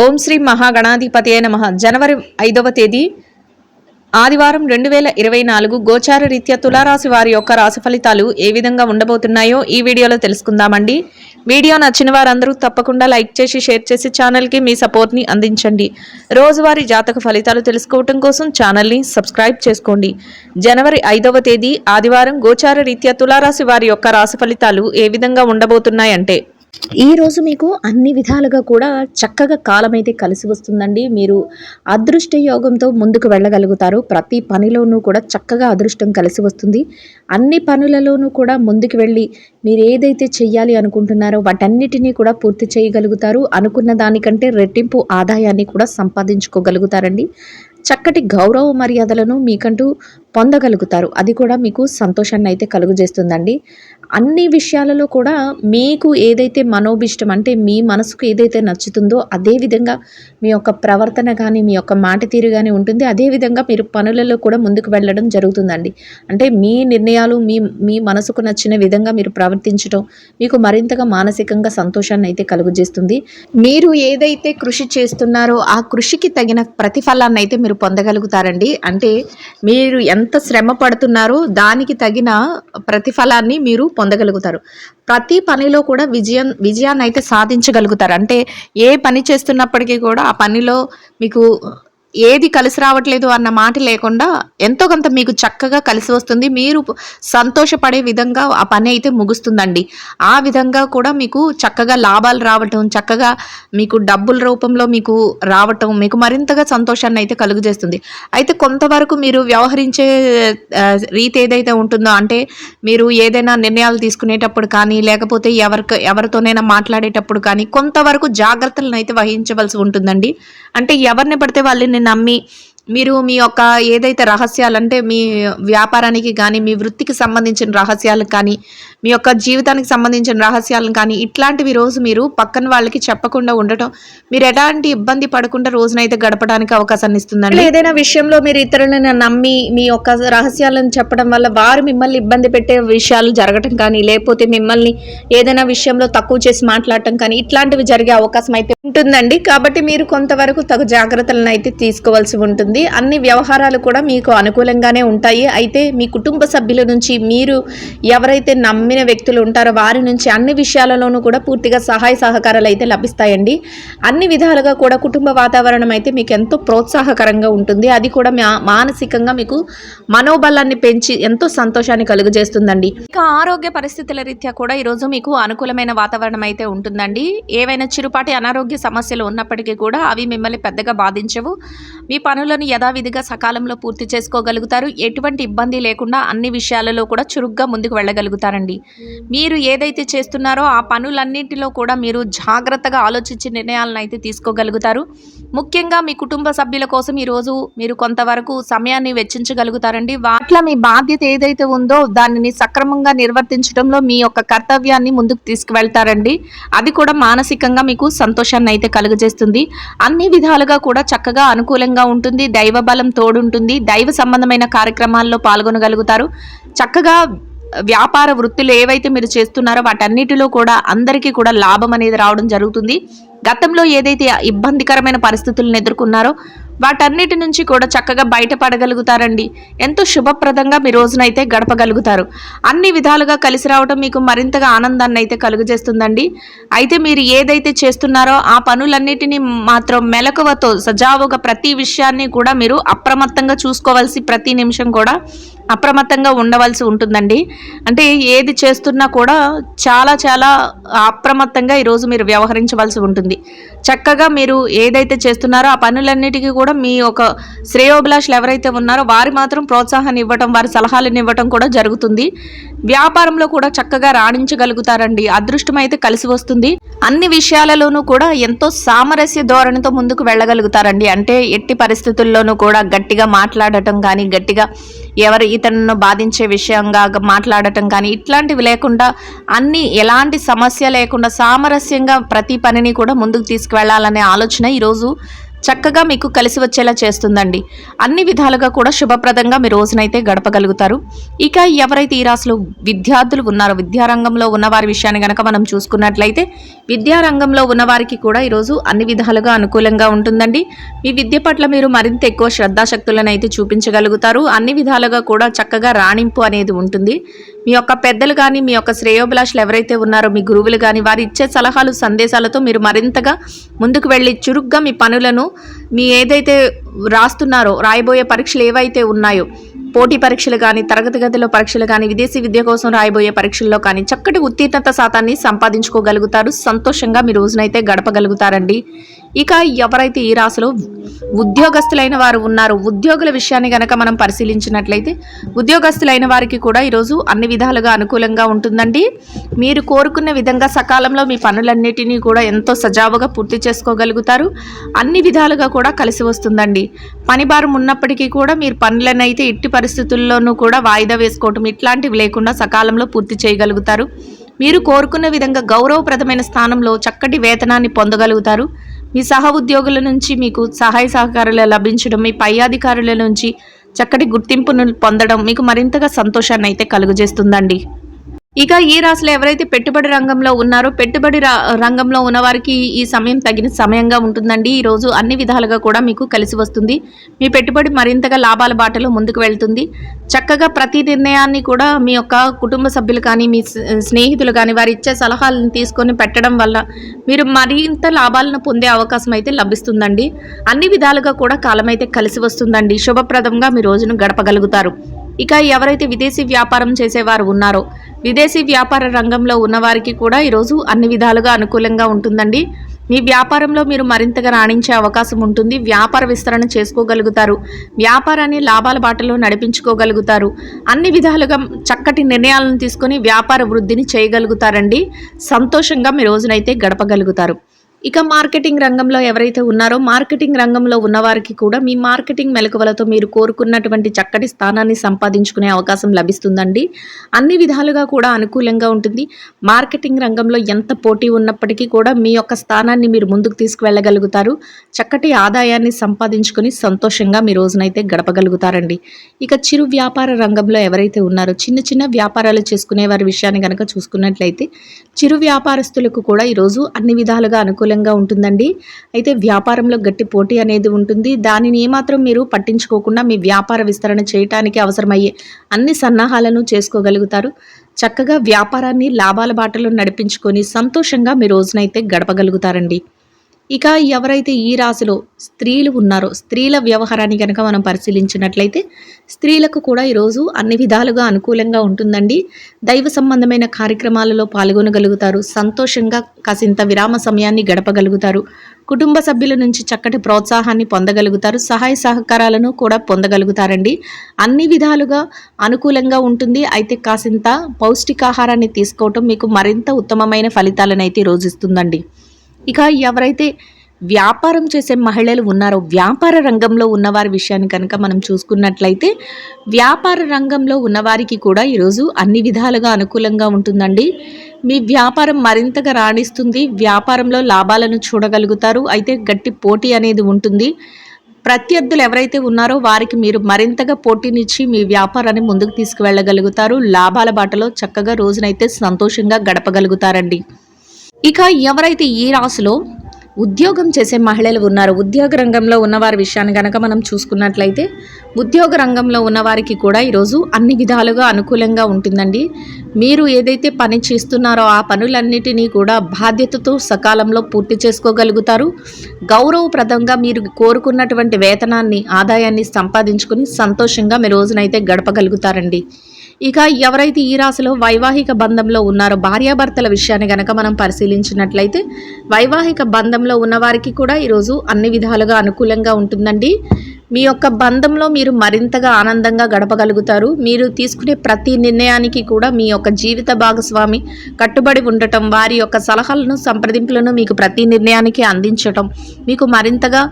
ఓం శ్రీ మహాగణాధిపతయే నమః. జనవరి 5వ తేదీ ఆదివారం 2024 గోచార రీత్యా తులారాశి వారి యొక్క రాశి ఫలితాలు ఏ విధంగా ఉండబోతున్నాయో ఈ వీడియోలో తెలుసుకుందామండి. వీడియో నచ్చిన వారందరూ తప్పకుండా లైక్ చేసి షేర్ చేసి ఛానల్కి మీ సపోర్ట్ని అందించండి. రోజువారీ జాతక ఫలితాలు తెలుసుకోవటం కోసం ఛానల్ని సబ్స్క్రైబ్ చేసుకోండి. జనవరి 5వ తేదీ ఆదివారం గోచార రీత్యా తులారాశి వారి యొక్క రాశి ఫలితాలు ఏ విధంగా ఉండబోతున్నాయంటే, ఈ రోజు మీకు అన్ని విధాలుగా కూడా చక్కగా కాలం అయితే కలిసి వస్తుందండి. మీరు అదృష్ట యోగంతో ముందుకు వెళ్ళగలుగుతారు. ప్రతి పనిలోనూ కూడా చక్కగా అదృష్టం కలిసి వస్తుంది. అన్ని పనులలోనూ కూడా ముందుకు వెళ్ళి మీరు ఏదైతే చెయ్యాలి అనుకుంటున్నారో వాటన్నిటినీ కూడా పూర్తి చేయగలుగుతారు. అనుకున్న దానికంటే రెట్టింపు ఆదాయాన్ని కూడా సంపాదించుకోగలుగుతారండి. చక్కటి గౌరవ మర్యాదలను మీకంటూ పొందగలుగుతారు. అది కూడా మీకు సంతోషాన్ని అయితే కలుగజేస్తుందండి. అన్ని విషయాలలో కూడా మీకు ఏదైతే మనోభిష్టం అంటే మీ మనసుకు ఏదైతే నచ్చుతుందో అదే విధంగా మీ యొక్క ప్రవర్తన కానీ మీ యొక్క మాట తీరు కానీ ఉంటుంది. అదేవిధంగా మీరు పనులలో కూడా ముందుకు వెళ్ళడం జరుగుతుందండి. అంటే మీ నిర్ణయాలు మీ మనసుకు నచ్చిన విధంగా మీరు ప్రవర్తించడం మీకు మరింతగా మానసికంగా సంతోషాన్ని అయితే కలుగజేస్తుంది. మీరు ఏదైతే కృషి చేస్తున్నారో ఆ కృషికి తగిన ప్రతిఫలాన్ని అయితే మీరు పొందగలుగుతారండి. అంటే మీరు ఎంత శ్రమ పడుతున్నారో దానికి తగిన ప్రతిఫలాన్ని మీరు పొందగలుగుతారు. ప్రతి పనిలో కూడా విజయాన్ని అయితే సాధించగలుగుతారు. అంటే ఏ పని చేస్తున్నప్పటికీ కూడా ఆ పనిలో మీకు ఏది కలిసి రావట్లేదు అన్న మాట లేకుండా ఎంతో కొంత మీకు చక్కగా కలిసి వస్తుంది. మీరు సంతోషపడే విధంగా ఆ పని అయితే ముగుస్తుందండి. ఆ విధంగా కూడా మీకు చక్కగా లాభాలు రావటం, చక్కగా మీకు డబ్బుల రూపంలో మీకు రావటం మీకు మరింతగా సంతోషాన్ని అయితే కలుగజేస్తుంది. అయితే కొంతవరకు మీరు వ్యవహరించే రీతి ఏదైతే ఉంటుందో, అంటే మీరు ఏదైనా నిర్ణయాలు తీసుకునేటప్పుడు కానీ లేకపోతే ఎవరితోనైనా మాట్లాడేటప్పుడు కానీ కొంతవరకు జాగ్రత్తలను అయితే వహించవలసి ఉంటుందండి. అంటే ఎవరిని పడితే వాళ్ళని నమ్మి మీరు మీ యొక్క ఏదైతే రహస్యాలు అంటే మీ వ్యాపారానికి కానీ మీ వృత్తికి సంబంధించిన రహస్యాలకు కానీ మీ యొక్క జీవితానికి సంబంధించిన రహస్యాలను కానీ ఇట్లాంటివి రోజు మీరు పక్కన వాళ్ళకి చెప్పకుండా ఉండటం, మీరు ఎలాంటి ఇబ్బంది పడకుండా రోజునైతే గడపడానికి అవకాశాన్ని ఇస్తుందండి. ఏదైనా విషయంలో మీరు ఇతరులను నమ్మి మీ యొక్క రహస్యాలను చెప్పడం వల్ల వారు మిమ్మల్ని ఇబ్బంది పెట్టే విషయాలు జరగటం కానీ లేకపోతే మిమ్మల్ని ఏదైనా విషయంలో తక్కువ చేసి మాట్లాడటం కానీ ఇట్లాంటివి జరిగే అవకాశం అయితే ఉంటుందండి. కాబట్టి మీరు కొంతవరకు తగు జాగ్రత్తలను అయితే తీసుకోవాల్సి ఉంటుంది. అన్ని వ్యవహారాలు కూడా మీకు అనుకూలంగానే ఉంటాయి. అయితే మీ కుటుంబ సభ్యుల నుంచి మీరు ఎవరైతే నమ్మిన వ్యక్తులు ఉంటారో వారి నుంచి అన్ని విషయాలలోనూ కూడా పూర్తిగా సహాయ సహకారాలు అయితే లభిస్తాయండి. అన్ని విధాలుగా కూడా కుటుంబ వాతావరణం అయితే మీకు ఎంతో ప్రోత్సాహకరంగా ఉంటుంది. అది కూడా మానసికంగా మీకు మనోబలాన్ని పెంచి ఎంతో సంతోషాన్ని కలుగజేస్తుందండి. ఇక ఆరోగ్య పరిస్థితుల రీత్యా కూడా ఈరోజు మీకు అనుకూలమైన వాతావరణం అయితే ఉంటుందండి. ఏవైనా చిరుపాటి అనారోగ్య సమస్యలు ఉన్నప్పటికీ కూడా అవి మిమ్మల్ని పెద్దగా బాధించవు. మీ పనులను యథావిధిగా సకాలంలో పూర్తి చేసుకోగలుగుతారు. ఎటువంటి ఇబ్బంది లేకుండా అన్ని విషయాలలో కూడా చురుగ్గా ముందుకు వెళ్ళగలుగుతారండి. మీరు ఏదైతే చేస్తున్నారో ఆ పనులన్నింటిలో కూడా మీరు జాగ్రత్తగా ఆలోచించి నిర్ణయాలను అయితే తీసుకోగలుగుతారు. ముఖ్యంగా మీ కుటుంబ సభ్యుల కోసం ఈరోజు మీరు కొంతవరకు సమయాన్ని వెచ్చించగలుగుతారండి. వాట్ల మీ బాధ్యత ఏదైతే ఉందో దానిని సక్రమంగా నిర్వర్తించడంలో మీ యొక్క కర్తవ్యాన్ని ముందుకు తీసుకువెళ్తారండి. అది కూడా మానసికంగా మీకు సంతోషాన్ని అయితే కలుగజేస్తుంది. అన్ని విధాలుగా కూడా చక్కగా అనుకూలంగా ఉంటుంది. దైవ బలం తోడుంటుంది. దైవ సంబంధమైన కార్యక్రమాల్లో పాల్గొనగలుగుతారు. చక్కగా వ్యాపార వృత్తులు ఏవైతే మీరు చేస్తున్నారో వాటన్నిటిలో కూడా అందరికీ కూడా లాభం అనేది రావడం జరుగుతుంది. గతంలో ఏదైతే ఇబ్బందికరమైన పరిస్థితులను ఎదుర్కొన్నారో వాటన్నిటి నుంచి కూడా చక్కగా బయటపడగలుగుతారండి. ఎంతో శుభప్రదంగా మీ రోజునైతే గడపగలుగుతారు. అన్ని విధాలుగా కలిసి రావడం మీకు మరింతగా ఆనందాన్ని అయితే కలుగజేస్తుందండి. అయితే మీరు ఏదైతే చేస్తున్నారో ఆ పనులన్నిటినీ మాత్రం మెలకువతో సజావుగా ప్రతి విషయాన్ని కూడా మీరు అప్రమత్తంగా చూసుకోవాల్సి ప్రతి నిమిషం కూడా అప్రమత్తంగా ఉండవలసి ఉంటుందండి. అంటే ఏది చేస్తున్నా కూడా చాలా చాలా అప్రమత్తంగా ఈరోజు మీరు వ్యవహరించవలసి ఉంటుంది. చక్కగా మీరు ఏదైతే చేస్తున్నారో ఆ పనులన్నిటికీ కూడా మీ ఒక శ్రేయోభిలాషులు ఎవరైతే ఉన్నారో వారి మాత్రం ప్రోత్సాహాన్ని ఇవ్వటం, వారి సలహాలను ఇవ్వటం కూడా జరుగుతుంది. వ్యాపారంలో కూడా చక్కగా రాణించగలుగుతారండి. అదృష్టం అయితే కలిసి వస్తుంది. అన్ని విషయాలలోనూ కూడా ఎంతో సామరస్య ధోరణితో ముందుకు వెళ్ళగలుగుతారండి. అంటే ఎట్టి పరిస్థితుల్లోనూ కూడా గట్టిగా మాట్లాడటం కానీ గట్టిగా ఎవరు ఇతరులను బాధించే విషయంగా మాట్లాడటం కానీ ఇట్లాంటివి లేకుండా అన్ని ఎలాంటి సమస్య లేకుండా సామరస్యంగా ప్రతి పనిని కూడా ముందుకు తీసుకువెళ్ళాలనే ఆలోచన ఈరోజు చక్కగా మీకు కలిసి వచ్చేలా చేస్తుందండి. అన్ని విధాలుగా కూడా శుభప్రదంగా మీ రోజునైతే గడపగలుగుతారు. ఇక ఎవరైతే ఈ రాశిలో విద్యార్థులు ఉన్నారో, విద్యారంగంలో ఉన్నవారి విషయాన్ని గనక మనం చూసుకున్నట్లయితే విద్యారంగంలో ఉన్నవారికి కూడా ఈరోజు అన్ని విధాలుగా అనుకూలంగా ఉంటుందండి. మీ విద్య పట్ల మీరు మరింత ఎక్కువ శ్రద్ధాశక్తులను అయితే చూపించగలుగుతారు. అన్ని విధాలుగా కూడా చక్కగా రాణింపు అనేది ఉంటుంది. మీ యొక్క పెద్దలు కానీ, మీ యొక్క శ్రేయోభిలాషులు ఎవరైతే ఉన్నారో, మీ గురువులు కానీ, వారు ఇచ్చే సలహాలు సందేశాలతో మీరు మరింతగా ముందుకు వెళ్ళి చురుగ్గా మీ పనులను, మీ ఏదైతే రాస్తున్నారో, రాయబోయే పరీక్షలు ఏవైతే ఉన్నాయో, పోటీ పరీక్షలు కానీ, తరగతి గదిలో పరీక్షలు కానీ, విదేశీ విద్య కోసం రాయబోయే పరీక్షల్లో కానీ చక్కటి ఉత్తీర్ణత శాతాన్ని సంపాదించుకోగలుగుతారు. సంతోషంగా మీ రోజునైతే గడపగలుగుతారండి. ఇక ఎవరైతే ఈ రాశిలో ఉద్యోగస్తులైన వారు ఉన్నారో, ఉద్యోగుల విషయాన్ని గనక మనం పరిశీలించినట్లయితే ఉద్యోగస్తులైన వారికి కూడా ఈరోజు అన్ని విధాలుగా అనుకూలంగా ఉంటుందండి. మీరు కోరుకున్న విధంగా సకాలంలో మీ పనులన్నిటినీ కూడా ఎంతో సజావుగా పూర్తి చేసుకోగలుగుతారు. అన్ని విధాలుగా కూడా కలిసి వస్తుందండి. పని భారం ఉన్నప్పటికీ కూడా మీరు పనులనైతే ఎట్టి పరిస్థితుల్లోనూ కూడా వాయిదా వేసుకోవటం ఇట్లాంటివి లేకుండా సకాలంలో పూర్తి చేయగలుగుతారు. మీరు కోరుకున్న విధంగా గౌరవప్రదమైన స్థానంలో చక్కటి వేతనాన్ని పొందగలుగుతారు. మీ సహ ఉద్యోగుల నుంచి మీకు సహాయ సహకారాలు లభించడం, మీ పై అధికారుల నుంచి చక్కటి గుర్తింపును పొందడం మీకు మరింతగా సంతోషాన్ని అయితే కలుగజేస్తుందండి. ఇక ఈ రాశిలో ఎవరైతే పెట్టుబడి రంగంలో ఉన్నారో, పెట్టుబడి రంగంలో ఉన్నవారికి ఈ సమయం తగిన సమయంగా ఉంటుందండి. ఈ రోజు అన్ని విధాలుగా కూడా మీకు కలిసి వస్తుంది. మీ పెట్టుబడి మరింతగా లాభాల బాటలో ముందుకు వెళ్తుంది. చక్కగా ప్రతి నిర్ణయాన్ని కూడా మీ యొక్క కుటుంబ సభ్యులు కానీ, మీ స్నేహితులు కానీ వారు ఇచ్చే సలహాలను తీసుకొని పెట్టడం వల్ల మీరు మరింత లాభాలను పొందే అవకాశం అయితే లభిస్తుందండి. అన్ని విధాలుగా కూడా కాలం అయితే కలిసి వస్తుందండి. శుభప్రదంగా మీ రోజును గడపగలుగుతారు. ఇక ఎవరైతే విదేశీ వ్యాపారం చేసేవారు ఉన్నారో, విదేశీ వ్యాపార రంగంలో ఉన్నవారికి కూడా ఈరోజు అన్ని విధాలుగా అనుకూలంగా ఉంటుందండి. మీ వ్యాపారంలో మీరు మరింతగా రాణించే అవకాశం ఉంటుంది. వ్యాపార విస్తరణ చేసుకోగలుగుతారు. వ్యాపారాన్ని లాభాల బాటలో నడిపించుకోగలుగుతారు. అన్ని విధాలుగా చక్కటి నిర్ణయాలను తీసుకొని వ్యాపార వృద్ధిని చేయగలుగుతారండి. సంతోషంగా మీ రోజునైతే గడపగలుగుతారు. ఇక మార్కెటింగ్ రంగంలో ఎవరైతే ఉన్నారో, మార్కెటింగ్ రంగంలో ఉన్నవారికి కూడా మీ మార్కెటింగ్ మెలకువలతో మీరు కోరుకున్నటువంటి చక్కటి స్థానాన్ని సంపాదించుకునే అవకాశం లభిస్తుందండి. అన్ని విధాలుగా కూడా అనుకూలంగా ఉంటుంది. మార్కెటింగ్ రంగంలో ఎంత పోటీ ఉన్నప్పటికీ కూడా మీ యొక్క స్థానాన్ని మీరు ముందుకు తీసుకువెళ్ళగలుగుతారు. చక్కటి ఆదాయాన్ని సంపాదించుకొని సంతోషంగా మీ రోజునైతే గడపగలుగుతారండి. ఇక చిరు వ్యాపార రంగంలో ఎవరైతే ఉన్నారో, చిన్న చిన్న వ్యాపారాలు చేసుకునే వారి విషయాన్ని కనుక చూసుకున్నట్లయితే చిరు వ్యాపారస్తులకు కూడా ఈరోజు అన్ని విధాలుగా అనుకూలంగా ఉంటుందండి. అయితే వ్యాపారంలో గట్టి పోటీ అనేది ఉంటుంది. దానిని ఏమాత్రం మీరు పట్టించుకోకుండా మీ వ్యాపార విస్తరణ చేయడానికి అవసరమయ్యే అన్ని సన్నాహాలను చేసుకోగలుగుతారు. చక్కగా వ్యాపారాన్ని లాభాల బాటలో నడిపించుకొని సంతోషంగా మీ రోజునైతే గడపగలుగుతారండి. ఇక ఎవరైతే ఈ రాశిలో స్త్రీలు ఉన్నారో, స్త్రీల వ్యవహారాన్ని కనుక మనం పరిశీలించినట్లయితే స్త్రీలకు కూడా ఈరోజు అన్ని విధాలుగా అనుకూలంగా ఉంటుందండి. దైవ సంబంధమైన కార్యక్రమాలలో పాల్గొనగలుగుతారు. సంతోషంగా కాసింత విరామ సమయాన్ని గడపగలుగుతారు. కుటుంబ సభ్యుల నుంచి చక్కటి ప్రోత్సాహాన్ని పొందగలుగుతారు. సహాయ సహకారాలను కూడా పొందగలుగుతారండి. అన్ని విధాలుగా అనుకూలంగా ఉంటుంది. అయితే కాసింత పౌష్టికాహారాన్ని తీసుకోవటం మీకు మరింత ఉత్తమమైన ఫలితాలను అయితే ఈరోజు ఇస్తుందండి. ఇక ఎవరైతే వ్యాపారం చేసే మహిళలు ఉన్నారో, వ్యాపార రంగంలో ఉన్నవారి విషయాన్ని కనుక మనం చూసుకున్నట్లయితే వ్యాపార రంగంలో ఉన్నవారికి కూడా ఈరోజు అన్ని విధాలుగా అనుకూలంగా ఉంటుందండి. మీ వ్యాపారం మరింతగా రాణిస్తుంది. వ్యాపారంలో లాభాలను చూడగలుగుతారు. అయితే గట్టి పోటీ అనేది ఉంటుంది. ప్రత్యర్థులు ఎవరైతే ఉన్నారో వారికి మీరు మరింతగా పోటీనిచ్చి మీ వ్యాపారాన్ని ముందుకు తీసుకువెళ్ళగలుగుతారు. లాభాల బాటలో చక్కగా రోజునైతే సంతోషంగా గడపగలుగుతారండి. ఇక ఎవరైతే ఈ రాశిలో ఉద్యోగం చేసే మహిళలు ఉన్నారో, ఉద్యోగ రంగంలో ఉన్నవారి విషయాన్ని కనుక మనం చూసుకున్నట్లయితే ఉద్యోగ రంగంలో ఉన్నవారికి కూడా ఈరోజు అన్ని విధాలుగా అనుకూలంగా ఉంటుందండి. మీరు ఏదైతే పని చేస్తున్నారో ఆ పనులన్నిటినీ కూడా బాధ్యతతో సకాలంలో పూర్తి చేసుకోగలుగుతారు. గౌరవప్రదంగా మీరు కోరుకున్నటువంటి వేతనాన్ని, ఆదాయాన్ని సంపాదించుకుని సంతోషంగా మీ రోజునైతే గడపగలుగుతారండి. ఇక ఎవరైతే ఈ రాశిలో వైవాహిక బంధంలో ఉన్నారో, భార్యాభర్తల విషయాన్ని కనుక మనం పరిశీలించినట్లయితే వైవాహిక బంధంలో ఉన్నవారికి కూడా ఈరోజు అన్ని విధాలుగా అనుకూలంగా ఉంటుందండి. మీ యొక్క బంధంలో మీరు మరింతగా ఆనందంగా గడపగలుగుతారు. మీరు తీసుకునే ప్రతి నిర్ణయానికి కూడా మీ యొక్క జీవిత భాగస్వామి కట్టుబడి ఉండటం, వారి యొక్క సలహాలను, సంప్రదింపులను మీకు ప్రతి నిర్ణయానికి అందించటం మీకు మరింతగా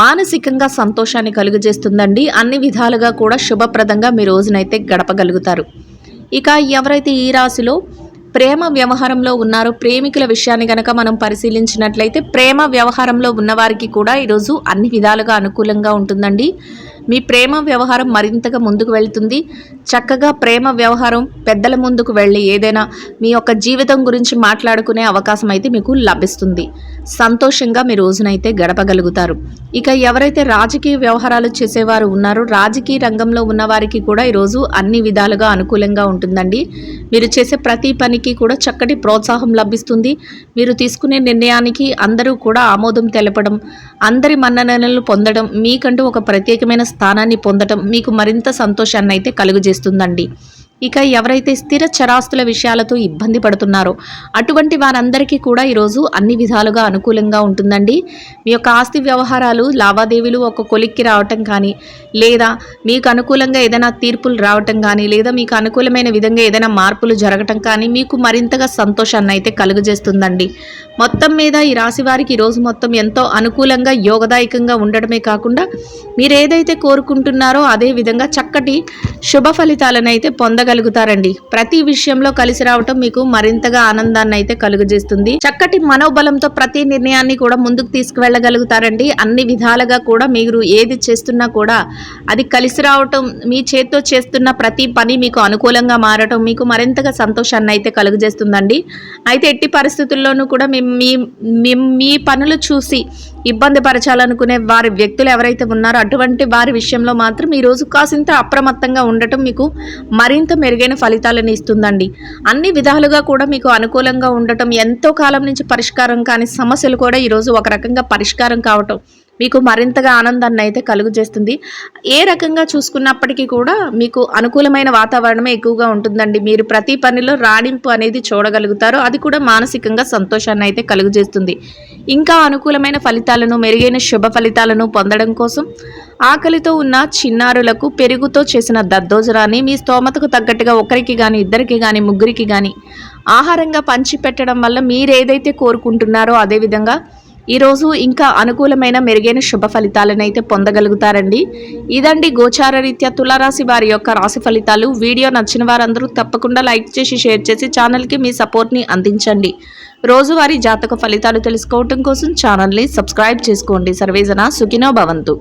మానసికంగా సంతోషాన్ని కలుగజేస్తుందండి. అన్ని విధాలుగా కూడా శుభప్రదంగా మీ రోజునైతే గడపగలుగుతారు. ఇక ఎవరైతే ఈ రాశిలో ప్రేమ వ్యవహారంలో ఉన్నారు. ప్రేమికుల విషయాన్ని గనక మనం పరిశీలించినట్లయితే ప్రేమ వ్యవహారంలో ఉన్నవారికి కూడా ఈరోజు అన్ని విధాలుగా అనుకూలంగా ఉంటుందండి. మీ ప్రేమ వ్యవహారం మరింతగా ముందుకు వెళ్తుంది. చక్కగా ప్రేమ వ్యవహారం పెద్దల ముందుకు వెళ్ళి ఏదైనా మీ యొక్క జీవితం గురించి మాట్లాడుకునే అవకాశం అయితే మీకు లభిస్తుంది. సంతోషంగా మీ రోజునైతే గడపగలుగుతారు. ఇక ఎవరైతే రాజకీయ వ్యవహారాలు చేసేవారు ఉన్నారో రాజకీయ రంగంలో ఉన్నవారికి కూడా ఈరోజు అన్ని విధాలుగా అనుకూలంగా ఉంటుందండి. మీరు చేసే ప్రతి పనికి కూడా చక్కటి ప్రోత్సాహం లభిస్తుంది. మీరు తీసుకునే నిర్ణయానికి అందరూ కూడా ఆమోదం తెలపడం, అందరి మన్ననలు పొందడం, మీకంటూ ఒక ప్రత్యేకమైన స్థానాన్ని పొందడం మీకు మరింత సంతోషాన్ని అయితే కలుగజేస్తుందండి. ఇక ఎవరైతే స్థిర చరాస్తుల విషయాలతో ఇబ్బంది పడుతున్నారో అటువంటి వారందరికీ కూడా ఈరోజు అన్ని విధాలుగా అనుకూలంగా ఉంటుందండి. మీ యొక్క ఆస్తి వ్యవహారాలు లావాదేవీలు ఒక కొలిక్కి రావటం కానీ, లేదా మీకు అనుకూలంగా ఏదైనా తీర్పులు రావటం కానీ, లేదా మీకు అనుకూలమైన విధంగా ఏదైనా మార్పులు జరగటం కానీ మీకు మరింతగా సంతోషాన్ని అయితే కలుగజేస్తుందండి. మొత్తం మీద ఈ రాశి వారికి ఈరోజు మొత్తం ఎంతో అనుకూలంగా యోగదాయకంగా ఉండడమే కాకుండా మీరు ఏదైతే కోరుకుంటున్నారో అదే విధంగా చక్కటి శుభ ఫలితాలను అయితే పొందగలుగుతారండి. ప్రతి విషయంలో కలిసి రావటం మీకు మరింతగా ఆనందాన్ని అయితే కలుగజేస్తుంది. చక్కటి మనోబలంతో ప్రతి నిర్ణయాన్ని కూడా ముందుకు తీసుకువెళ్ళగలుగుతారండి. అన్ని విధాలుగా కూడా మీరు ఏది చేస్తున్నా కూడా అది కలిసి రావటం, మీ చేత్తో చేస్తున్న ప్రతి పని మీకు అనుకూలంగా మారటం మీకు మరింతగా సంతోషాన్ని అయితే కలుగజేస్తుందండి. అయితే ఎట్టి పరిస్థితుల్లోనూ కూడా మీ పనులు చూసి ఇబ్బంది పరచాలనుకునే వారి వ్యక్తులు ఎవరైతే ఉన్నారో అటువంటి వారి విషయంలో మాత్రం ఈరోజు కాసింత అప్రమత్తంగా ఉండటం మీకు మరింత మెరుగైన ఫలితాలను ఇస్తుందండి. అన్ని విధాలుగా కూడా మీకు అనుకూలంగా ఉండటం, ఎంతో కాలం నుంచి పరిష్కారం కాని సమస్యలు కూడా ఈరోజు ఒక రకంగా పరిష్కారం కావటం మీకు మరింతగా ఆనందాన్ని అయితే కలుగజేస్తుంది. ఏ రకంగా చూసుకున్నప్పటికీ కూడా మీకు అనుకూలమైన వాతావరణమే ఎక్కువగా ఉంటుందండి. మీరు ప్రతి పనిలో రాణింపు అనేది చూడగలుగుతారు. అది కూడా మానసికంగా సంతోషాన్ని అయితే కలుగజేస్తుంది. ఇంకా అనుకూలమైన ఫలితాలను, మెరుగైన శుభ ఫలితాలను పొందడం కోసం ఆకలితో ఉన్న చిన్నారులకు పెరుగుతో చేసిన దద్దోజనాన్ని మీ స్తోమతకు తగ్గట్టుగా ఒకరికి కానీ, ఇద్దరికి కానీ, ముగ్గురికి కానీ ఆహారంగా పంచిపెట్టడం వల్ల మీరు ఏదైతే కోరుకుంటున్నారో అదేవిధంగా ఈరోజు ఇంకా అనుకూలమైన మెరుగైన శుభ ఫలితాలను అయితే పొందగలుగుతారండి. ఇదండి గోచార రీత్యా తులారాశి వారి యొక్క రాశి ఫలితాలు. వీడియో నచ్చిన వారందరూ తప్పకుండా లైక్ చేసి షేర్ చేసి ఛానల్కి మీ సపోర్ట్ని అందించండి. రోజువారీ జాతక ఫలితాలు తెలుసుకోవటం కోసం ఛానల్ని సబ్స్క్రైబ్ చేసుకోండి. సర్వేజన సుఖినో భవంతు.